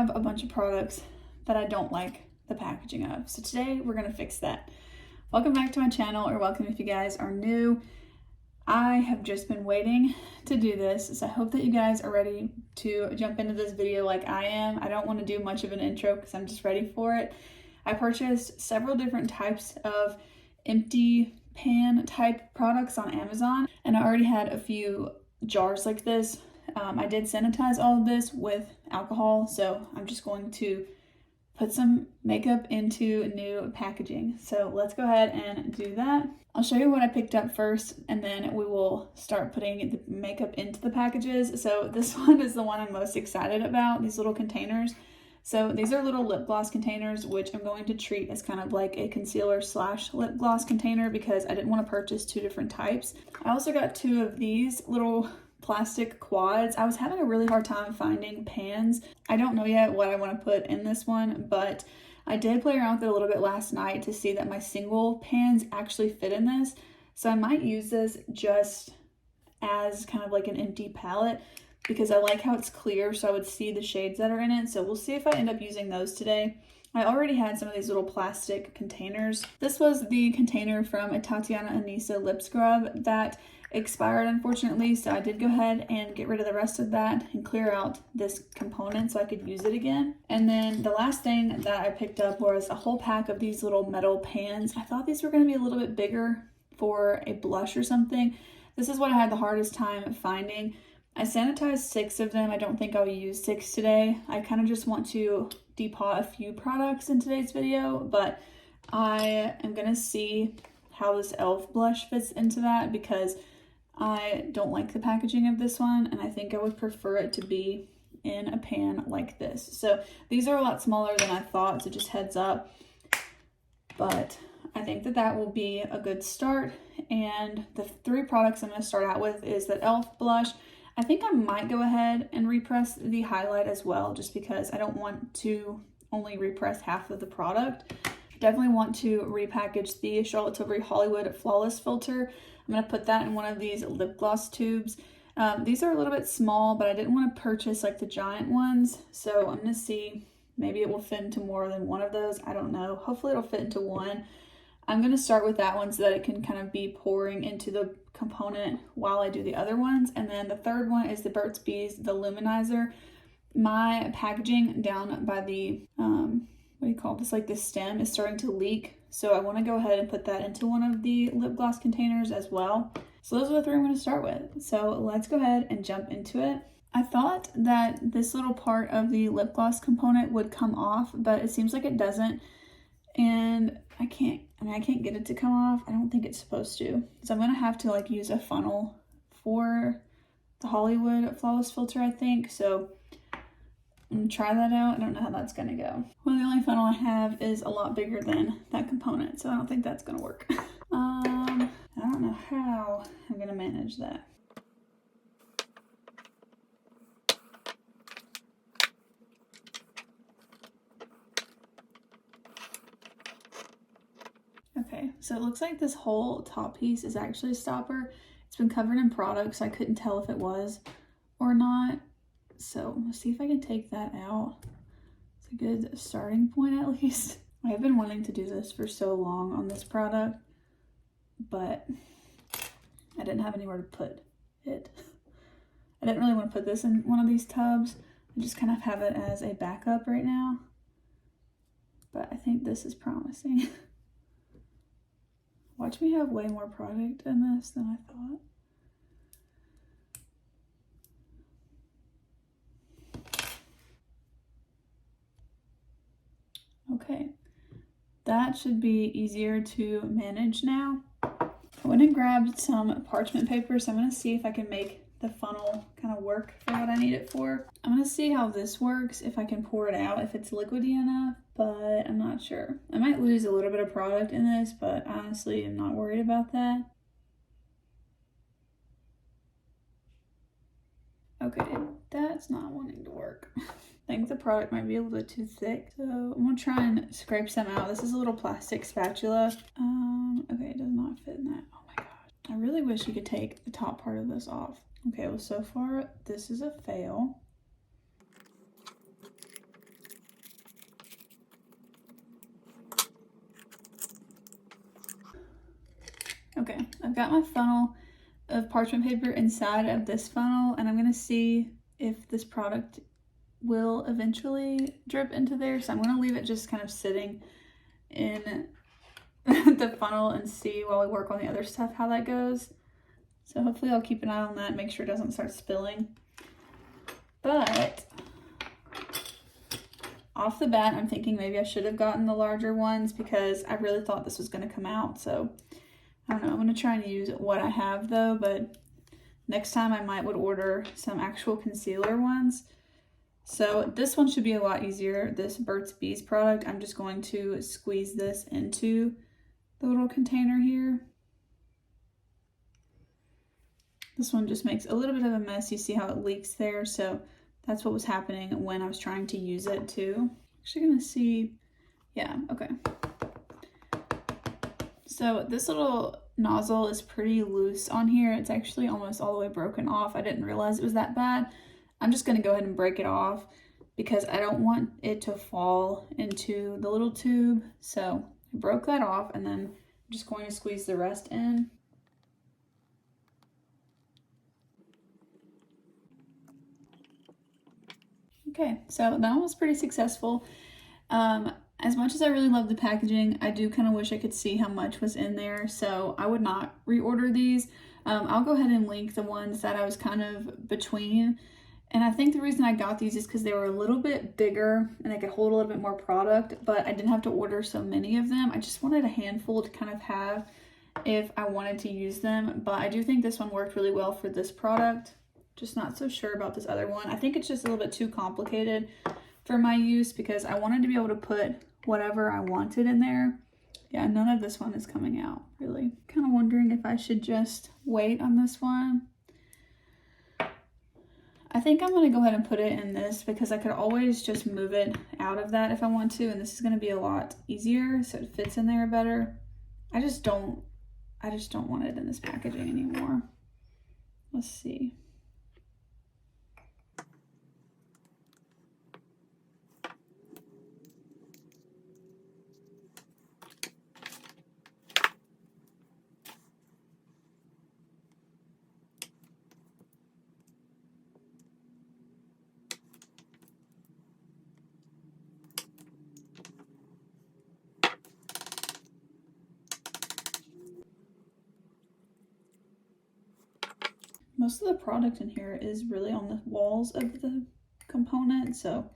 have a bunch of products that I don't like the packaging of. So today we're gonna fix that. Welcome back to my channel, or welcome if you guys are new. I have just been waiting to do this, so I hope that you guys are ready to jump into this video like I am. I don't want to do much of an intro because I'm just ready for it. I purchased several different types of empty pan type products on Amazon, and I already had a few jars like this. I did sanitize all of this with alcohol, so I'm just going to put some makeup into new packaging. So let's go ahead and do that. I'll show you what I picked up first, and then we will start putting the makeup into the packages. So this one is the one I'm most excited about, these little containers. So these are little lip gloss containers, which I'm going to treat as kind of like a concealer / lip gloss container because I didn't want to purchase two different types. I also got two of these little plastic quads. I was having a really hard time finding pans. I don't know yet what I want to put in this one, but I did play around with it a little bit last night to see that my single pans actually fit in this. So I might use this just as kind of like an empty palette because I like how it's clear, so I would see the shades that are in it. So we'll see if I end up using those today. I already had some of these little plastic containers. This was the container from a Tatiana Anissa lip scrub that expired, unfortunately, so I did go ahead and get rid of the rest of that and clear out this component so I could use it again. And then the last thing that I picked up was a whole pack of these little metal pans. I thought these were going to be a little bit bigger for a blush or something. This is what I had the hardest time finding. I sanitized 6 of them. I don't think I'll use 6 today. I kind of just want to depot a few products in today's video, but I am going to see how this e.l.f. blush fits into that because I don't like the packaging of this one, and I think I would prefer it to be in a pan like this. So these are a lot smaller than I thought, so just heads up. But I think that that will be a good start. And the 3 products I'm going to start out with is the e.l.f. blush. I think I might go ahead and repress the highlight as well, just because I don't want to only repress half of the product. Definitely want to repackage the Charlotte Tilbury Hollywood Flawless Filter. I'm going to put that in one of these lip gloss tubes. These are a little bit small, but I didn't want to purchase like the giant ones. So I'm going to see, maybe it will fit into more than one of those. I don't know. Hopefully it'll fit into one. I'm going to start with that one so that it can kind of be pouring into the component while I do the other ones. And then the third one is the Burt's Bees, the luminizer. My packaging down by the, what do you call this, like the stem is starting to leak. So I want to go ahead and put that into one of the lip gloss containers as well. So those are the 3 I'm going to start with. So let's go ahead and jump into it. I thought that this little part of the lip gloss component would come off, but it seems like it doesn't. And I can't get it to come off. I don't think it's supposed to. So I'm going to have to like use a funnel for the Hollywood Flawless Filter, I think. So I'm gonna try that out. I don't know how that's gonna go. Well, the only funnel I have is a lot bigger than that component, so I don't think that's gonna work. I don't know how I'm gonna manage that. Okay, so it looks like this whole top piece is actually a stopper. It's been covered in product, so I couldn't tell if it was or not. So let's see if I can take that out. It's a good starting point at least. I have been wanting to do this for so long on this product, but I didn't have anywhere to put it. I didn't really want to put this in one of these tubs. I just kind of have it as a backup right now, but I think this is promising. Watch me have way more product in this than I thought. Okay, that should be easier to manage now. I went and grabbed some parchment paper, so I'm going to see if I can make the funnel kind of work for what I need it for. I'm going to see how this works, if I can pour it out, if it's liquidy enough, but I'm not sure. I might lose a little bit of product in this, but honestly, I'm not worried about that. Okay, that's not wanting to work. I think the product might be a little bit too thick, so I'm gonna try and scrape some out. This is a little plastic spatula. Okay, it does not fit in that. Oh my gosh. I really wish you could take the top part of this off. Okay, well so far this is a fail. Okay, I've got my funnel of parchment paper inside of this funnel, and I'm gonna see if this product will eventually drip into there. So I'm gonna leave it just kind of sitting in the funnel and see while we work on the other stuff how that goes. So hopefully I'll keep an eye on that, make sure it doesn't start spilling. But off the bat, I'm thinking maybe I should have gotten the larger ones because I really thought this was going to come out. So I don't know, I'm going to try and use what I have though, but next time I would order some actual concealer ones. So this one should be a lot easier. This Burt's Bees product, I'm just going to squeeze this into the little container here. This one just makes a little bit of a mess. You see how it leaks there. So that's what was happening when I was trying to use it too. Actually gonna see, yeah, okay. So this little nozzle is pretty loose on here. It's actually almost all the way broken off. I didn't realize it was that bad. I'm just gonna go ahead and break it off because I don't want it to fall into the little tube. So I broke that off and then I'm just going to squeeze the rest in. Okay, so that one was pretty successful. As much as I really love the packaging, I do kind of wish I could see how much was in there, so I would not reorder these. I'll go ahead and link the ones that I was kind of between. And I think the reason I got these is because they were a little bit bigger and they could hold a little bit more product, but I didn't have to order so many of them. I just wanted a handful to kind of have if I wanted to use them, but I do think this one worked really well for this product. Just not so sure about this other one. I think it's just a little bit too complicated for my use because I wanted to be able to put whatever I wanted in there. Yeah, none of this one is coming out, really. Kind of wondering if I should just wait on this one. I think I'm going to go ahead and put it in this because I could always just move it out of that if I want to, and this is going to be a lot easier so it fits in there better. I just don't want it in this packaging anymore. Let's see. Most of the product in here is really on the walls of the component, so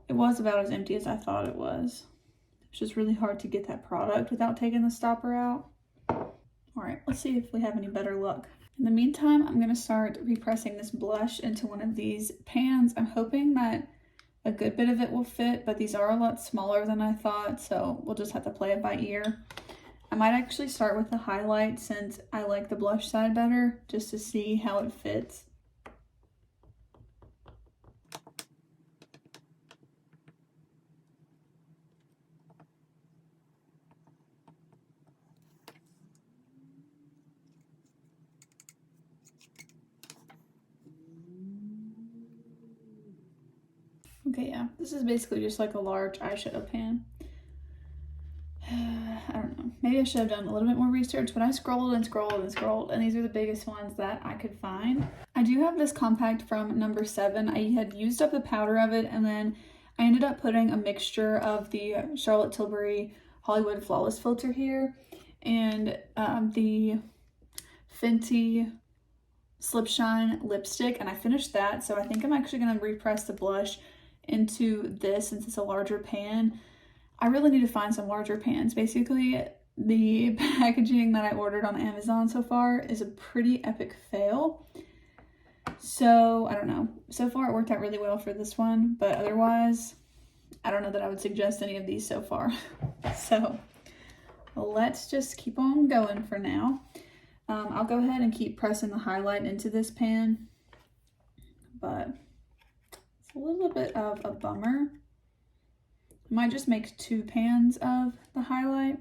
it was about as empty as I thought it was. It's just really hard to get that product without taking the stopper out. All right, let's see if we have any better luck. In the meantime, I'm gonna start repressing this blush into one of these pans. I'm hoping that a good bit of it will fit, but these are a lot smaller than I thought, so we'll just have to play it by ear. I might actually start with the highlight since I like the blush side better, just to see how it fits. Okay, yeah, this is basically just like a large eyeshadow pan. I don't know, maybe I should have done a little bit more research, but I scrolled and scrolled and scrolled, and these are the biggest ones that I could find. I do have this compact from number 7. I had used up the powder of it, and then I ended up putting a mixture of the Charlotte Tilbury Hollywood Flawless filter here, and the Fenty Slip Shine lipstick, and I finished that, so I think I'm actually going to repress the blush into this since it's a larger pan. I really need to find some larger pans. Basically, the packaging that I ordered on Amazon so far is a pretty epic fail. So, I don't know. So far, it worked out really well for this one, but otherwise, I don't know that I would suggest any of these so far. So, let's just keep on going for now. I'll go ahead and keep pressing the highlight into this pan, but it's a little bit of a bummer. I might just make 2 pans of the highlight.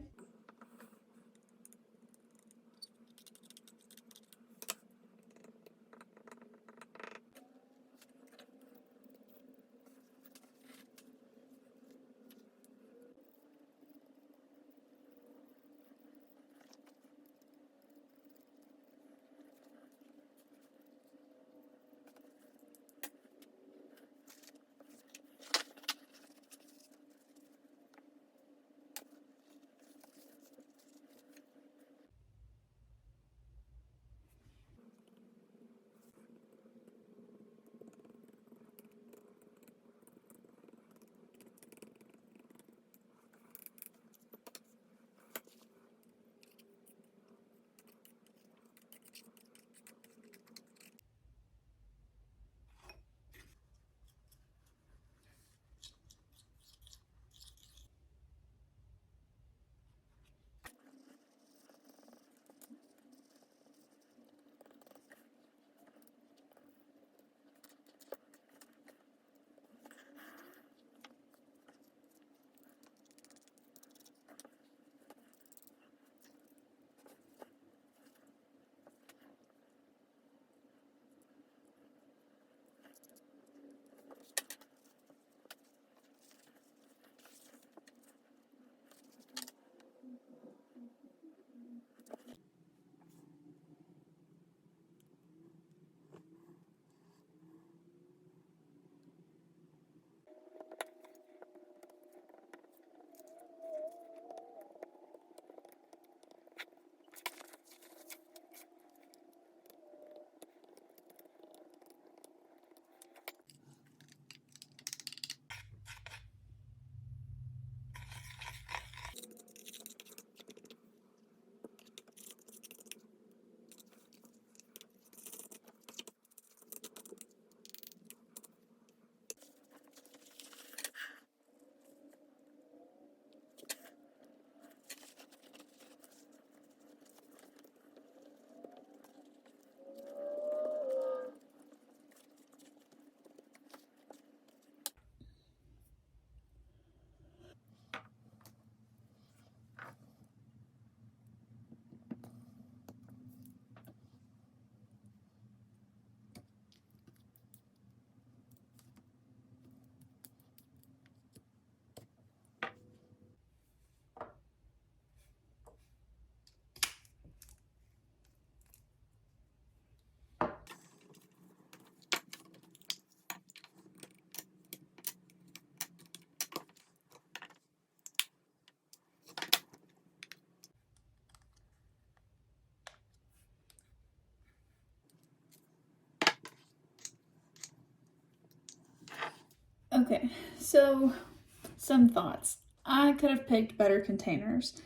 So, some thoughts. I could have picked better containers.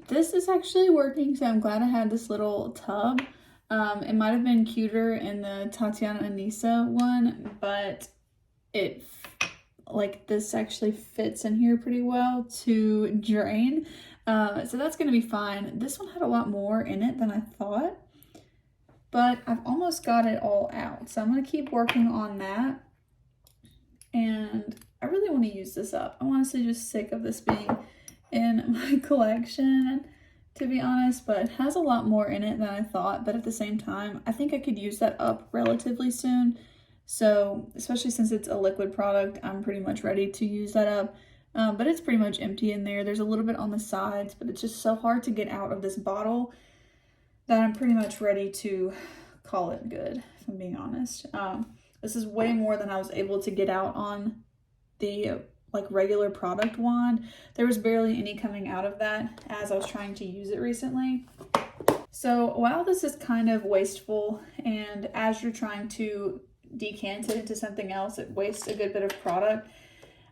This is actually working, so I'm glad I had this little tub. It might have been cuter in the Tatiana Anissa one, but this actually fits in here pretty well to drain. So that's going to be fine. This one had a lot more in it than I thought, but I've almost got it all out. So I'm going to keep working on that. And I really want to use this up. I'm honestly just sick of this being in my collection, to be honest, but it has a lot more in it than I thought. But at the same time, I think I could use that up relatively soon. So especially since it's a liquid product, I'm pretty much ready to use that up. But it's pretty much empty in there. There's a little bit on the sides, but it's just so hard to get out of this bottle that I'm pretty much ready to call it good, if I'm being honest. This is way more than I was able to get out on the regular product wand. There was barely any coming out of that as I was trying to use it recently. So while this is kind of wasteful, and as you're trying to decant it into something else, it wastes a good bit of product,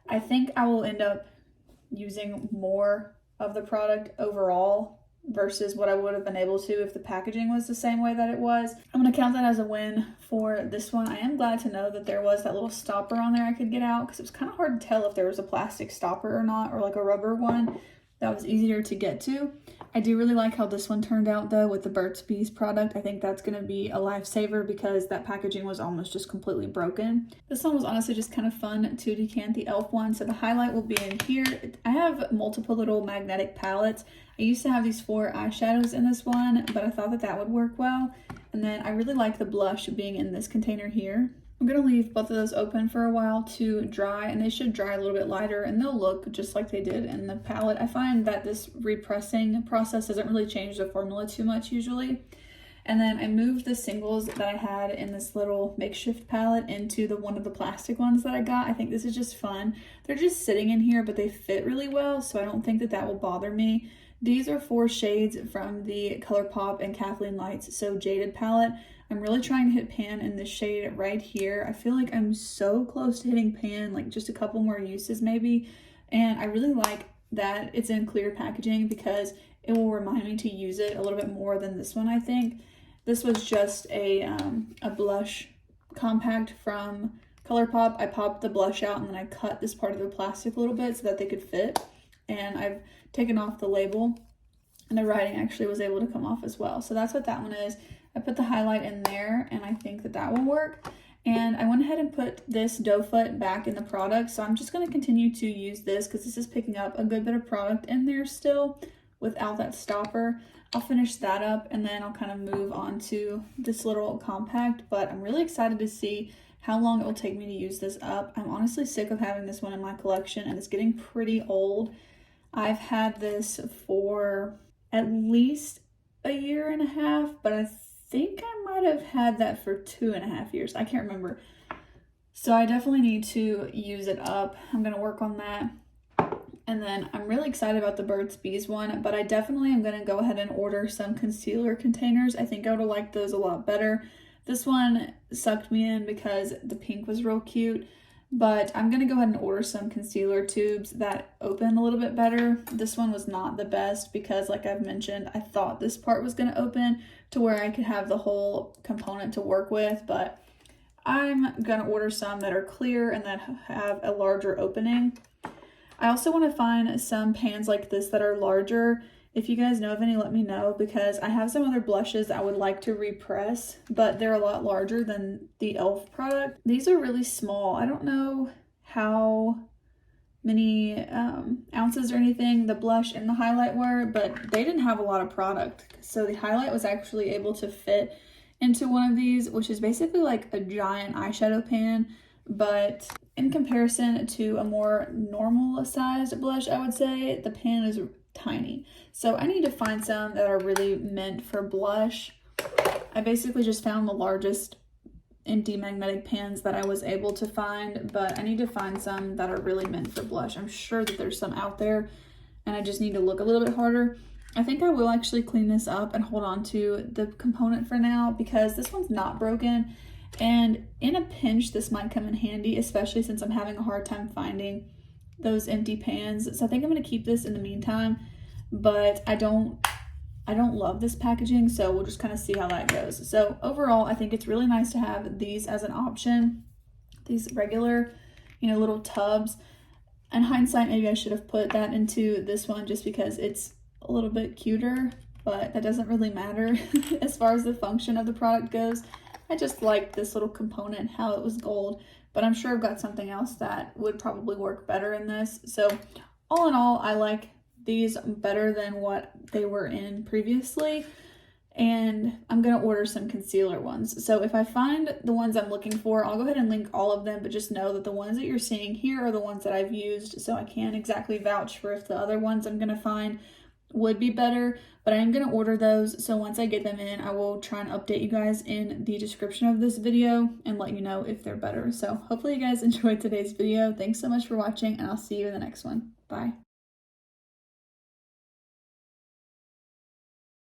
I think I will end up using more of the product overall versus what I would have been able to if the packaging was the same way that it was. I'm going to count that as a win for this one. I am glad to know that there was that little stopper on there I could get out, because it was kind of hard to tell if there was a plastic stopper or not, or like a rubber one that was easier to get to. I do really like how this one turned out though with the Burt's Bees product. I think that's going to be a lifesaver because that packaging was almost just completely broken. This one was honestly just kind of fun to decant the e.l.f. one. So the highlight will be in here. I have multiple little magnetic palettes. I used to have these 4 eyeshadows in this one, but I thought that that would work well. And then I really like the blush being in this container here. I'm going to leave both of those open for a while to dry, and they should dry a little bit lighter, and they'll look just like they did in the palette. I find that this repressing process doesn't really change the formula too much usually. And then I moved the singles that I had in this little makeshift palette into one of the plastic ones that I got. I think this is just fun. They're just sitting in here, but they fit really well, so I don't think that that will bother me. These are 4 shades from the ColourPop and Kathleen Light's So Jaded palette. I'm really trying to hit pan in this shade right here. I feel like I'm so close to hitting pan, like just a couple more uses maybe. And I really like that it's in clear packaging because it will remind me to use it a little bit more than this one, I think. This was just a blush compact from ColourPop. I popped the blush out and then I cut this part of the plastic a little bit so that they could fit. And I've taken off the label, and the writing actually was able to come off as well. So that's what that one is. I put the highlight in there, and I think that that will work. And I went ahead and put this doe foot back in the product. So I'm just going to continue to use this because this is picking up a good bit of product in there still without that stopper. I'll finish that up, and then I'll kind of move on to this little compact. But I'm really excited to see how long it will take me to use this up. I'm honestly sick of having this one in my collection, and it's getting pretty old. I've had this for at least a year and a half, but I think I might have had that for 2.5 years. I can't remember. So I definitely need to use it up. I'm going to work on that. And then I'm really excited about the Burt's Bees one, but I definitely am going to go ahead and order some concealer containers. I think I would have liked those a lot better. This one sucked me in because the pink was real cute. But I'm going to go ahead and order some concealer tubes that open a little bit better. This one was not the best because, like I've mentioned, I thought this part was going to open to where I could have the whole component to work with. But I'm going to order some that are clear and that have a larger opening. I also want to find some pans like this that are larger. If you guys know of any, let me know, because I have some other blushes that I would like to repress, but they're a lot larger than the e.l.f. product. These are really small. I don't know how many ounces or anything the blush and the highlight were, but they didn't have a lot of product. So the highlight was actually able to fit into one of these, which is basically like a giant eyeshadow pan, but in comparison to a more normal sized blush, I would say the pan is tiny. So I need to find some that are really meant for blush. I basically just found the largest empty magnetic pans that I was able to find, but I need to find some that are really meant for blush. I'm sure that there's some out there, and I just need to look a little bit harder. I think I will actually clean this up and hold on to the component for now because this one's not broken, And in a pinch, this might come in handy, especially since I'm having a hard time finding those empty pans. So I think I'm going to keep this in the meantime, but I don't love this packaging, so we'll just kind of see how that goes. So overall, I think it's really nice to have these as an option, these regular, little tubs. In hindsight, maybe I should have put that into this one just because it's a little bit cuter, but that doesn't really matter as far as the function of the product goes. I just like this little component, how it was gold, but I'm sure I've got something else that would probably work better in this. So all in all, I like these better than what they were in previously, and I'm gonna order some concealer ones. So if I find the ones I'm looking for, I'll go ahead and link all of them, but just know that the ones that you're seeing here are the ones that I've used, so I can't exactly vouch for if the other ones I'm gonna find would be better, but I am going to order those. So once I get them in, I will try and update you guys in the description of this video and let you know if they're better. So hopefully you guys enjoyed today's video. Thanks so much for watching, and I'll see you in the next one. Bye.